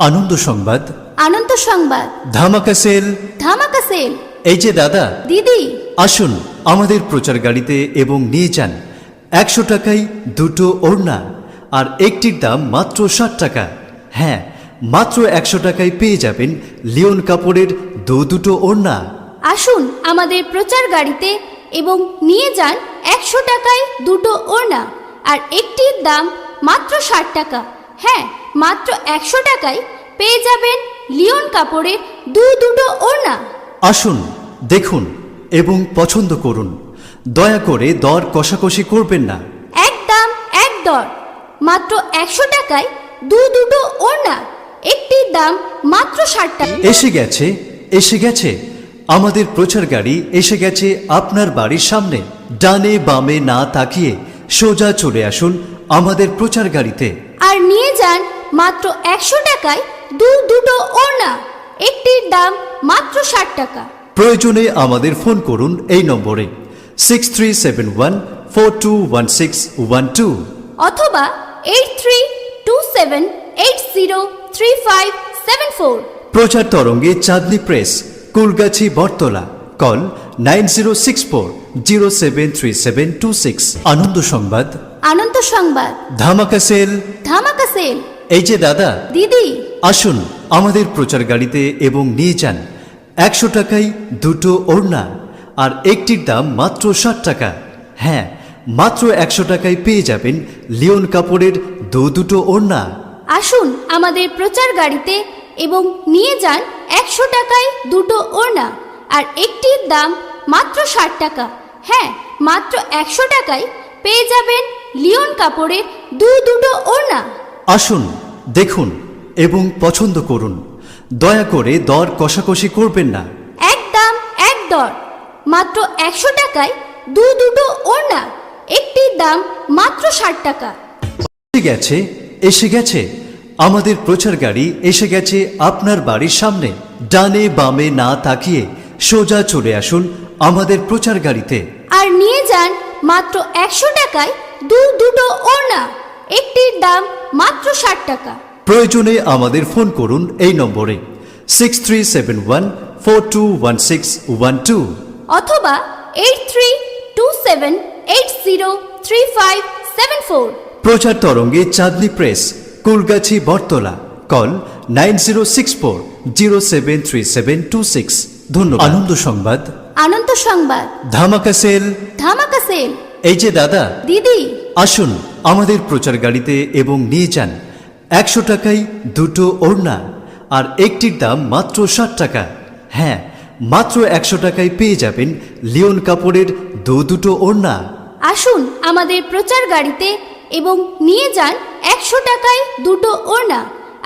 আনন্দ সংবাদ, আনন্দ সংবাদ, ধামাকা সেল, ধামাকা সেল। এই যে দাদা দিদি, আসুন আমাদের প্রচার গাড়িতে এবং নিয়ে যান 100 টাকায় দুটো ওড়না, আর একটির দাম মাত্র 60 টাকা। হ্যাঁ, মাত্র 100 টাকায় পেয়ে যাবেন লিওন কাপড়ের দুটো ওড়না। আসুন আমাদের প্রচার গাড়িতে এবং নিয়ে যান 100 টাকায় দুটো ওড়না, আর একটির দাম মাত্র 60 টাকা। হ্যাঁ, মাত্র 100 টাকায় পেয়ে যাবেন লিওন কাপড়ের দুটো ওড়না। আসুন, দেখুন এবং পছন্দ করুন। দয়া করে দর কষাকষি করবেন না। এক দাম এক দর, মাত্র 100 টাকায় দুটো ওড়না, একটির দাম মাত্র 60 টাকা। এসে গেছে আমাদের প্রচার গাড়ি, এসে গেছে আপনার বাড়ির সামনে। ডানে বামে না তাকিয়ে সোজা চলে আসুন আমাদের প্রচার গাড়িতে, আর নিয়ে যান মাত্র 100 টাকায় দুটো ওড়না, একটির দাম মাত্র 60 টাকা। প্রয়োজনে আমাদের ফোন করুন এই নম্বরে 6371421612 অথবা 8327803574। প্রচার তরঙ্গে চাঁদনী প্রেস, কুলগাছি, বটতলা। কল 9064073726। আনন্দ সংবাদ, আনন্দ সংবাদ, ধামাকা সেল, ধামাকা সেল। এই যে দাদা দিদি, আসুন আমাদের প্রচার গাড়িতে এবং নিয়ে যান 100 টাকায় দুটো ওড়না, আর একটির দাম মাত্র 60 টাকা। হ্যাঁ, মাত্র 100 টাকায় পেয়ে যাবেন লিওন কাপড়ের দুটো ওড়না। আসুন আমাদের প্রচার গাড়িতে এবং নিয়ে যান 100 টাকায় দুটো ওড়না, আর একটির দাম মাত্র 60 টাকা। হ্যাঁ, মাত্র 100 টাকায় পেয়ে যাবেন লিওন কাপড়ের দুটো ওড়না। আসুন, দেখুন এবং পছন্দ করুন। দয়া করে দর কষাকষি করবেন না। এক দাম এক দর, মাত্র 100 টাকায় দুটো ওড়না, একটির দাম মাত্র 60 টাকা। এসে গেছে আমাদের প্রচার গাড়ি, এসে গেছে আপনার বাড়ির সামনে। ডানে বামে না তাকিয়ে সোজা চলে আসুন আমাদের প্রচার গাড়িতে, আর নিয়ে যান মাত্র 100 টাকায় দুটো ওড়না, একটির দাম মাত্র 60 টাকা। প্রয়োজনে আমাদের ফোন করুন এই নম্বরে 6371421612 অথবা 8327803574। প্রচার তরঙ্গে চাঁদনী প্রেস, কুলগাছি, বটতলা। কল 9064073726। ধন্যবাদ। আনন্দ সংবাদ, আনন্দ সংবাদ, ধামাকা সেল, ধামাকা সেল। এই যে দাদা দিদি, আসুন আমাদের প্রচার গাড়িতে এবং নিয়ে যান 100 টাকায় দুটো ওড়না, আর একটির দাম মাত্র 60 টাকা। হ্যাঁ, মাত্র 100 টাকায় পেয়ে যাবেন লিওন কাপড়ের দুটো ওড়না। আসুন আমাদের প্রচার গাড়িতে এবং নিয়ে যান 100 টাকায় দুটো ওড়না,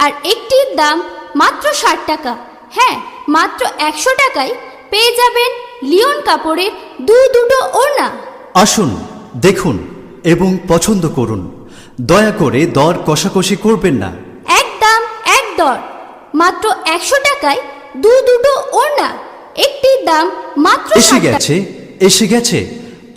আর একটির দাম মাত্র 60 টাকা। হ্যাঁ, মাত্র 100 টাকায় পেয়ে যাবেন লিওন কাপড়ের দুটো ওড়না। আসুন, দেখুন এবং পছন্দ করুন। দয়া করে দর কষাকষি করবেন না। এক দাম এক দর, মাত্র 100 টাকায় দুটো ওড়না, একটির দাম মাত্র 60 টাকা। এসে গেছে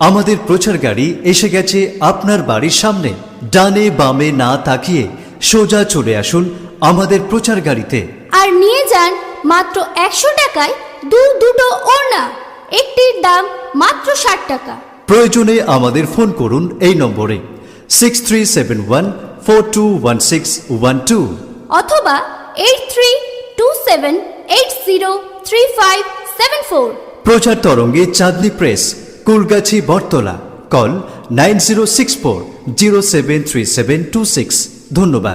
আমাদের প্রচার গাড়ি, এসে গেছে আপনার বাড়ির সামনে। ডানে বামে না তাকিয়ে সোজা চলে আসুন আমাদের প্রচার গাড়িতে, আর নিয়ে যান মাত্র 100 টাকায় দুটো ওড়না, একটির দাম মাত্র 60 টাকা। প্রয়োজনে আমাদের ফোন করুন এই নম্বরে 6371421612 অথবা 8327803574। প্রচার তরঙ্গে চাঁদনী প্রেস, কুলগাছি, বটতলা। কল 9064073726। ধন্যবাদ।